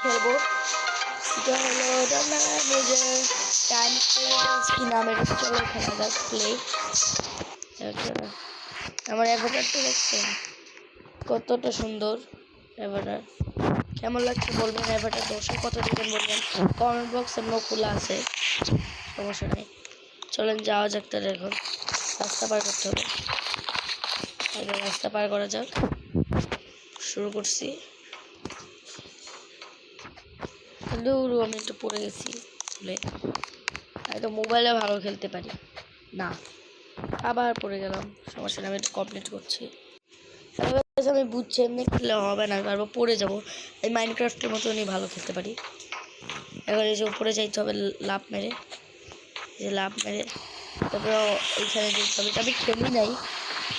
খেলবো। এটা হলো টাইম কি নাম এটা, চলো খেলা যাক প্লে। আমার অ্যাভাটারটা দেখছেন কতটা সুন্দর অ্যাভাটার, কেমন লাগছে বলবেন। অ্যাভাটার দর্শক কত দিবেন বলবেন, কমেন্ট বক্সে নো খোলা আছে, সমস্যা নেই। চলেন যাওয়া যাক তাহলে, এখন রাস্তা পার করতে হবে। আগে রাস্তা পার করা যাক, শুরু করছি। আমি একটু পড়ে গেছি, মোবাইলে ভালো খেলতে পারি না, আবার পড়ে গেলাম, সমস্যা নেই, আমি একটু কমপ্লিট করছি। আমি বুঝছি এমনি খেললে হবে না, তারপর পড়ে যাবো। এই মাইনক্রাফটের মতনই ভালো খেলতে পারি। এবার এই যে উপরে যাইতে হবে লাফ মেরে, লাফ মেরে তারপরে এইখানে যেতে হবে। আমি খেলি নাই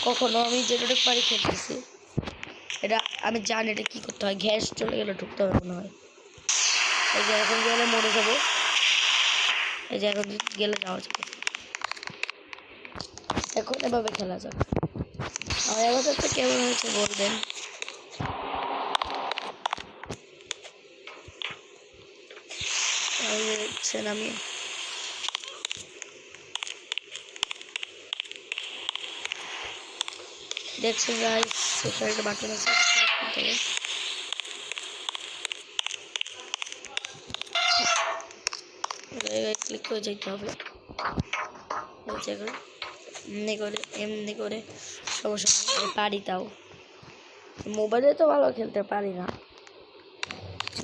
কখনো, আমি যেটুকু পারি খেলতেছি। এটা আমি জানি এটা কী করতে হয়, গ্যাস চলে গেলে ঢুকতে হবে মনে হয়। এই যে এখন গেলে মরে যাবো, এই যে এখন গেলে যাওয়া যাবে। এখন এভাবে খেলা যাবে। আর এবার কেমন হয়েছে বলবেন। দেখছেন আমি দেখছেন গাইস, সেখানে একটা বাটন আছে, ক্লিক করে যেতে হবে। এমনি করে সমস্যা নেই, পারি। তাও মোবাইলে তো ভালো খেলতে পারি না,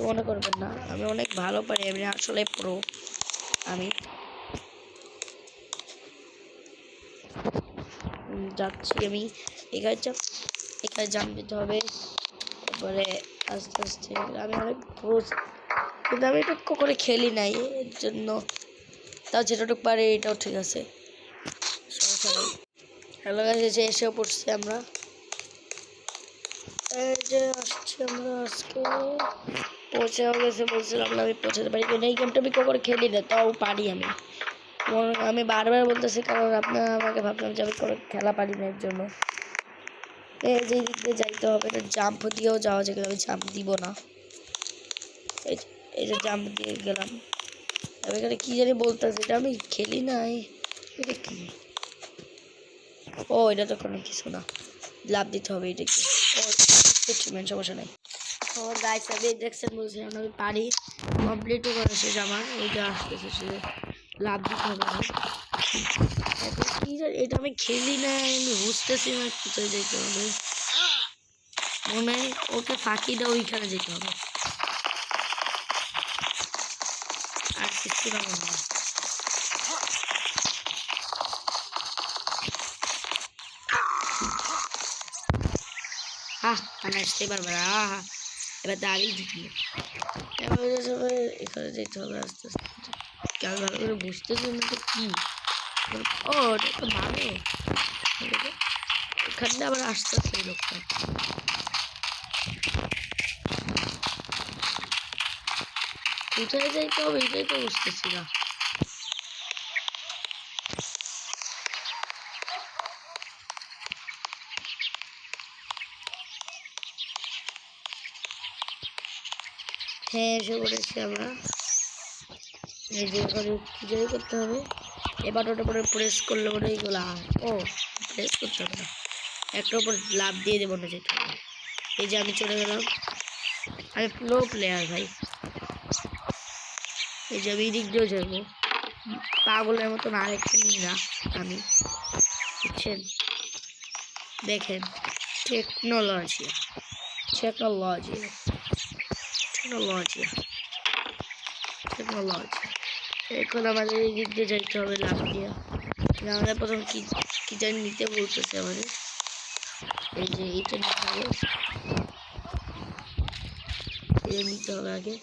মনে করবেন না, আমি অনেক ভালো পারি, আমি আসলে প্রো। আমি যাচ্ছি, আমি এখানে জাম দিতে হবে, তারপরে আস্তে আস্তে আমি অনেক প্রো, কিন্তু আমি একটু করে খেলি নাই এর জন্য, তাও যেটুকু পারি এটাও ঠিক আছে, সমস্যা নেই। হ্যালো গাইস, এসেও পড়ছি আমরা, এই যে আসছি আমরা, আজকে পৌঁছেও গেছে। বলছিলাম না আমি পৌঁছাতে পারি, কিন্তু এই গেমটা আমি করে খেলি না, তাও পারি আমি। আমি বারবার বলতেছি কারণ আপনারা আমাকে ভাবলাম যে আমি করে খেলা পারি না, এর জন্য। এই যে দিক দিয়ে যাইতে হবে, এটা জাম্প দিয়েও যাওয়া যায়, আমি জাম্প দিব না। এই যে জাম্প দিয়ে গেলাম, আমি এখানে কী জানি বলতেছি, এটা আমি খেলি নাই, এটা কি? ও এটা তো কোনো কিছু না, লাভ দিতে হবে, এটা কি? সমস্যা নেই। ও গাইস, আমি দেখছেন বলছিলাম আমি পারি, কমপ্লিটও করা শেষ আমার, ওইটা আসতেছে, সে লাভ দিতে হবে। এখন কি জানি, এটা আমি খেলি না, আমি বুঝতেছি না কোথায় যেতে হবে, মনে হয় ওকে ফাঁকি দাও, ওইখানে যেতে হবে, আর কিছু না মনে হয়। আমি আসতেই পারবো না, এবার দাঁড়িয়ে দিবি, এখানে যেতে হবে আস্তে আস্তে, আমি ভালো করে বুঝতেছি না তো কি। ও ওটা তো ভালো, এখানে আবার আসতে আসতে এই লোকটা, কোথায় যাইতে হবে এটাই তো বুঝতেছি না। হ্যাঁ এসে পড়েছি আমরা, এই যে এখানে কি জানি করতে হবে, এবার ওটা পরে প্রেস করলে ওটা এইগুলো, ও প্রেস করতে হবে না, একটা উপর লাভ দিয়ে দেবো না যেতে হবে। এই যে আমি চলে গেলাম, আমি প্রো প্লেয়ার ভাই। এই যে আমি দিক দিয়েও যাবো, পাগলের মতন আরেকটা নিই না আমি, বুঝছেন। দেখেন টেকনোলজি টেকনোলজি টেকনোলজি টেকনোলজি। এখন আমাদের এই দিক দিয়ে যাইতে হবে লাভ দিয়ে, আমাদের প্রথম কি জানি নিতে বলতেছে আমাদের, এই যে এইটা নিতে হবে, এটা নিতে হবে আগে।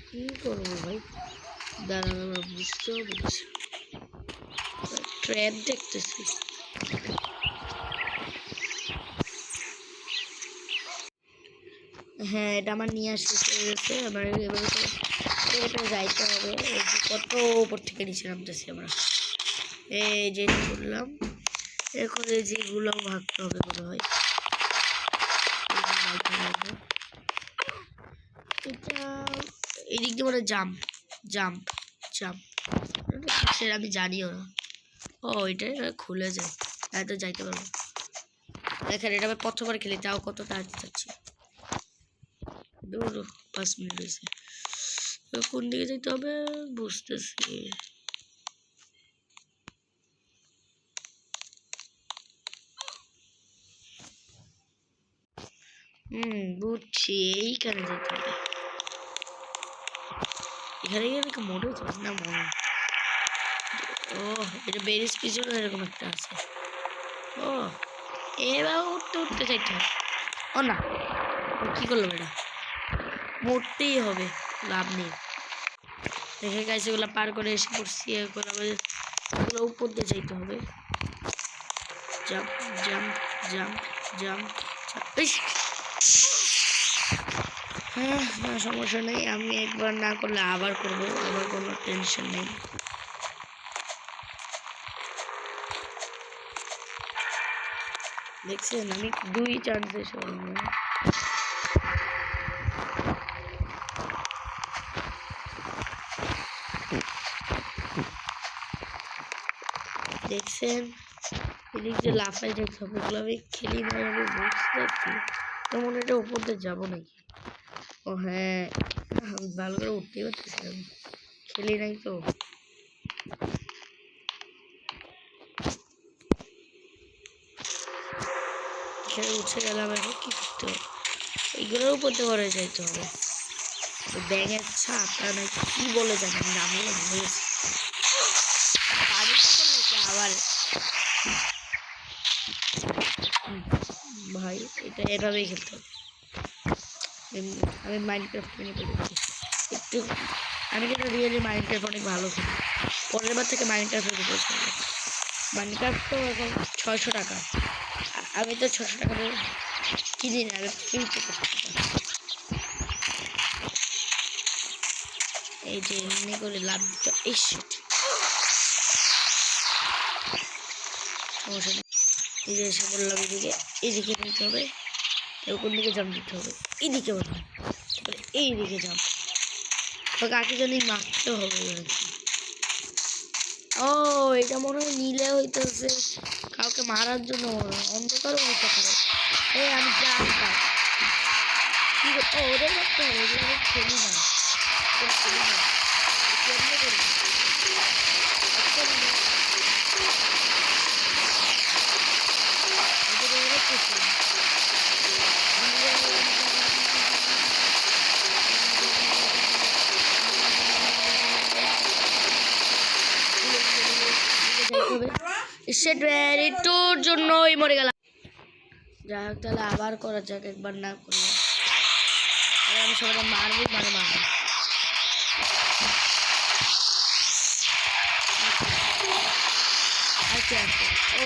কি করবো ভাই, দাঁড়ান আমরা বুঝতেও পেরেছি, ট্র্যাপ দেখতেছি। হ্যাঁ এটা আমার নিয়ে আসতে গেছে, আমার এবার এটা যাইতে হবে, কত উপর থেকে নিচে নামতেছি আমরা, এই যে করলাম, এখন এই যেগুলো ভাগতে হবে মনে হয়, এটা এই দিক দিয়ে মানে জাম্প জাম্প জাম্প, সেটা আমি জানিও না। ও এটা খুলে যায়, তাই তো যাইতে পারবো। দেখেন এটা আমি প্রথমবার খেলি, তাও কত তাড়াতাড়ি যাচ্ছি। 5 মিনিট হয়েছে। কোন দিকে যেতে হবে বুঝতেছি। বুঝছি, এইখানে যেতে হবে। এখানে গিয়ে দেখে মনে হচ্ছে না মনে। ও এটা বেরিস পিছনে এরকম একটা আছে। ও এবার উঠতে উঠতে চাইতে হবে। ও না, কি করলাম এটা? মরতেই হবে, লাভ নেই। দেখে গেছে এগুলো পার করে এসে পড়ছি। এখন আমাদের এগুলো উপর দিয়ে যাইতে হবে। Jump jump jump jump. হ্যাঁ হ্যাঁ, সমস্যা নেই, আমি একবার না করলে আবার করবো, আমার কোনো টেনশন নেই। দেখছেন আমি 2 চান্সে সরব। দেখছেন এদিক যে লাফাই যেতে হবে, এগুলো আমি খেলি না, আমি বুঝতে তেমন এটা উপর দিয়ে যাবো নাকি? ও হ্যাঁ, ভালো করে উঠতেই পারতেছিলাম, খেলি নাই তো। এখানে উঠে গেলাম, এখন কি করতে হবে? এইগুলোর উপর দিয়ে ঘরে যাইতে হবে। ব্যাঙের ছাতা নাকি কি বলে জানি নামগুলো ভুলে গেছি। আবার ভাই এটা এভাবেই খেলতে হবে। আমি মাইনক্রাফট নিয়ে পড়েছি একটু, আমি কিন্তু রিয়েলি মাইনক্রাফট অনেক ভালো খেলি। পরের বার থেকে মাইনক্রাফটের উপরে খেলবো। মাইনক্রাফট তো এখন 600 টাকা, আমি তো 600 টাকা দিয়ে কিনি না, আমি ফ্রিতে করতে। এই যে এমনি করে লাভ দিতে, এই শিট সমস্যা নেই। এই যে এসে বললাম এদিকে নিতে হবে, কোন দিকে জাম্প দিতে হবে, এইদিকে বললাম, তারপরে এইদিকে জাম্প। কাকে জানি মারতে হবে নাকি? ও এটা মনে হয় নীলে হইতেছে কাউকে মারার জন্য, অন্ধকারও হইতে পারে। আমি জানতাম ওদের মারতে হবে, ওদের আমি খেলি না, খেলি না। কেমনে করবো? তোর জন্যই মরে গেলাম। যাই হোক তাহলে আবার করা যাক, একবার না করলে আমি সবাই মারবো মারবো। আচ্ছা আচ্ছা, ও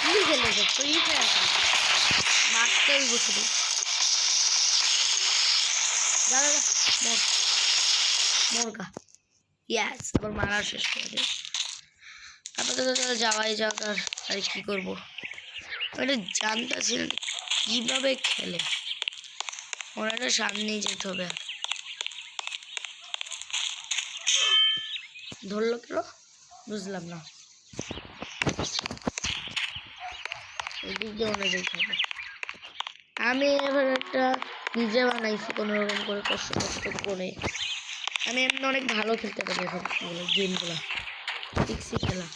কি খেলেছে ফ্রি ফায়ার মারতেই বসে দিই। দাদা মোরগা ইয়াস, আবার মারা শেষ করে দিই। আপাতত যাওয়াই যাক, আর কি করবো? এটা জানতেছি কিভাবে খেলে, ওনাটা সামনেই যেতে হবে। ধরলো কেন বুঝলাম না, এদিক দিয়ে মনে যেতে হবে। আমি এবার একটা নিজে বানাইছি কোনো রকম করে, কষ্ট কষ্ট করে। আমি এমনি অনেক ভালো খেলতে পারি এখন গেমগুলো, শিখছি খেলা।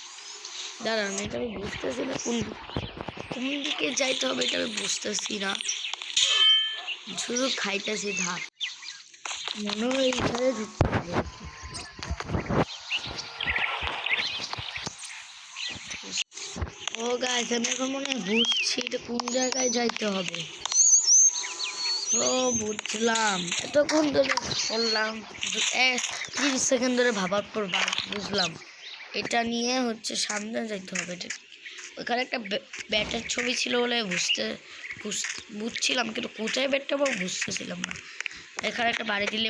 দাঁড়ান, এটা আমি বুঝতেছি না কোন দিকে যাইতে হবে, এটা আমি বুঝতেছি না, শুধু খাইতেছি ধাপ। মনে হয় এইখানে ঢুকতে হবে। ও গাইস, আমি এখন মনে হয় বুঝছি এটা কোন জায়গায় যাইতে হবে। ও বুঝলাম, এতক্ষণ ধরে বললাম 30 সেকেন্ড ধরে ভাবার পর বুঝলাম এটা নিয়ে হচ্ছে সামনে যাইতে হবে। ওখানে একটা ব্যাটের ছবি ছিল বলে বুঝছিলাম, কিন্তু কোথায় ব্যাটটা বা বুঝতেছিলাম না। এখানে একটা বাড়ি দিলে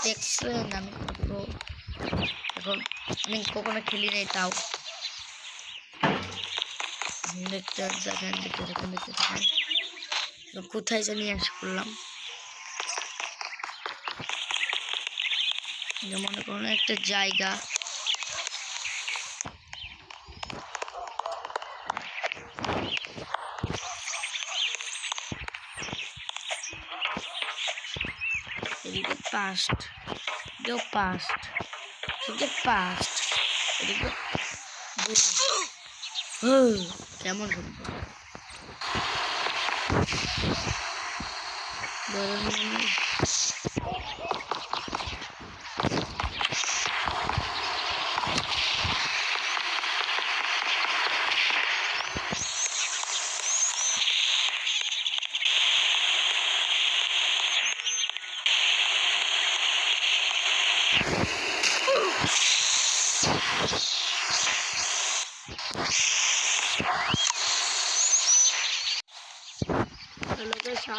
দেখছেন আমি তো এখন আমি কখনো খেলি নাই, তাও দেখতে থাকেন। কোথায় জানি এসে পড়লাম। মনে করো একটা জায়গা, এদিকে পাস্ট, এদিকেও পাস্ট, এদিকে পাস্ট, এদিকে কেমন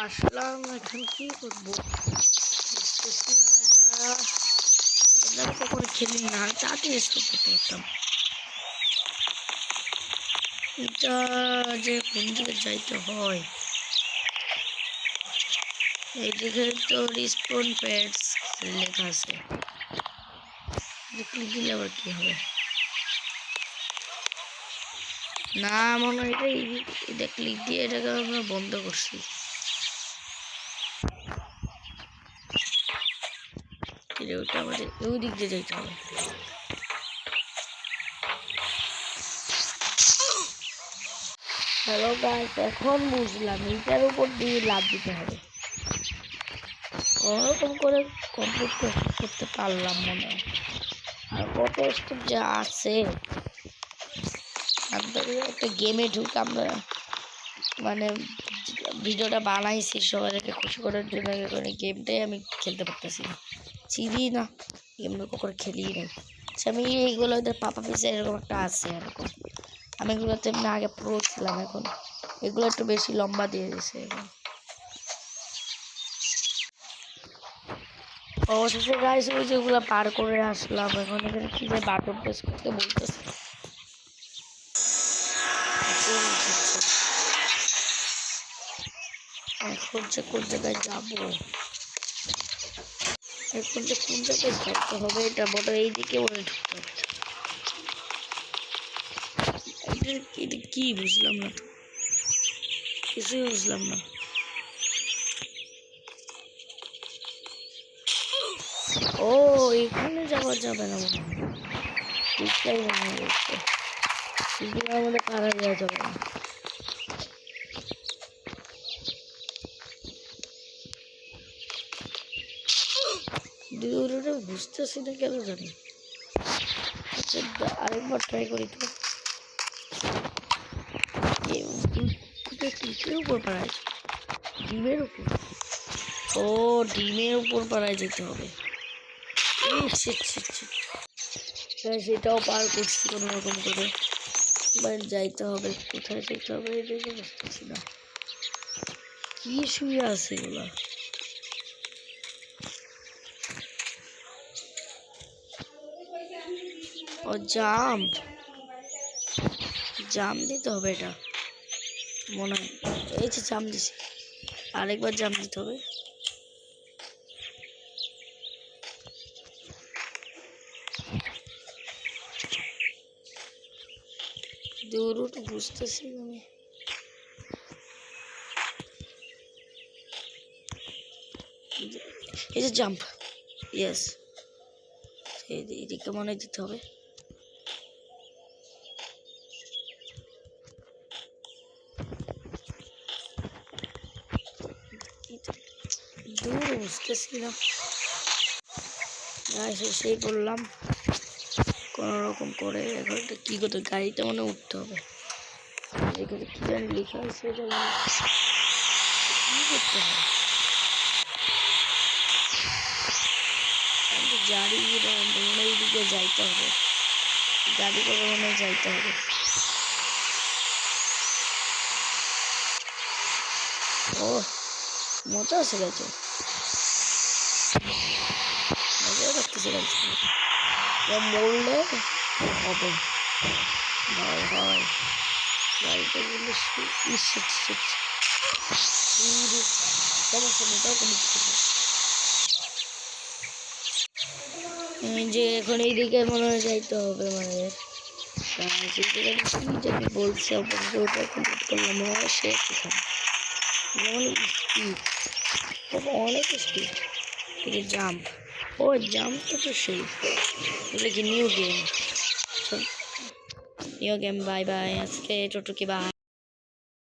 আসলাম, এখন কি করবো কখনো খেলি না, তাড়াতাড়ি স্টপ করতে পারতাম। এটা যে কোন দিকে যাইতে হয়, এইদিকে তো রিসপন প্যাডস লেখা আছে, ক্লিক দিলে আবার কি হবে? না মনে হয় এটা ক্লিক দিয়ে এটাকে আমরা বন্ধ করছি। ওটা আমাদের ওই দিক দিয়ে যাইতে হবে। হ্যালো গাইস, এখন বুঝলাম এটার উপর দিয়ে লাভ দিতে হবে। কোনোরকম করে কমপ্লিট করতে পারলাম মনে হয়। আর কত স্টেপ যা আছে, একটা গেমে ঢুকে আমরা মানে ভিডিওটা বানাইছি সবাইকে খুশি করার জন্য, গেমটাই আমি খেলতে পারতেছি না, চিনি না গেমটা কখনো খেলি নাই। আমি এইগুলো পাপা পিসে এরকম একটা আছে, এরকম আমি এগুলোতে এমনি আগে প্রো ছিলাম, এখন এগুলো একটু বেশি লম্বা দিয়ে দিছে। এখন অবশেষে গাইস ওই যেগুলো পার করে আসলাম। এখন এখানে কি যে বাটন প্রেস করতে বলতেছে, এখন যে কোন জায়গায় যাবো, এখন যে কোন জায়গায় যাইতে হবে, এটা বড় এইদিকে বলে ঢুকতে হবে। এটা কি বুঝলাম না তো, কিছুই বুঝলাম না। ও এখানে যাওয়া যাবে না মনে হয়, ঠিকটাই মনে হচ্ছে, এগুলো আমাদের পাড়া যাওয়া যাবে না। দূরটা বুঝতেছি না কেন জানি। আচ্ছা আরেকবার ট্রাই করি তো। কিসের উপর পাড়ায়? ডিমের উপর? ও ডিমের উপর পাড়ায় যেতে হবে। সেটাও পার করছি কোনো রকম করে, এবার যাইতে হবে। কোথায় যেতে হবে এটাই বুঝতেছি না, কি শুয়ে আছে এগুলা। ও জাম দিতে হবে, এটা মনে হয়। এই যে জাম দিছি, আরেকবার জাম দিতে হবে। দূরটা বুঝতেছি আমি। এই যে জাম্প, ইয়েস, এদিকে মনে দিতে হবে। দূর বুঝতেছি না, সেই বললাম কোনো রকম করে। এখন কি করতে, গাড়িতে মনে উঠতে হবে। এখানে কি জানি লেখা আছে, এটা কি করতে হবে? গাড়ি মনে এইদিকে যাইতে হবে, গাড়ি করে মনে যাইতে হবে। ও মজা আছে গেছে, মজা করতেছে গেছে, মরলে হবে ভয় হয় গাড়িটা বলে। সমস্যা নেই, তাও কমপ্লিট করবো। যে এখন এইদিকে মনে হয় যাইতে হবে আমাদের। যেটা বলছে আপনাকে ওটা কমপ্লিট করলাম, সে এখানে অনেক স্পিড, অনেক স্পিড থেকে জাম্প। ও জাম্পটা তো সেই এগুলো কি new game, new game. Bye bye আজকে টোটো কি বাই।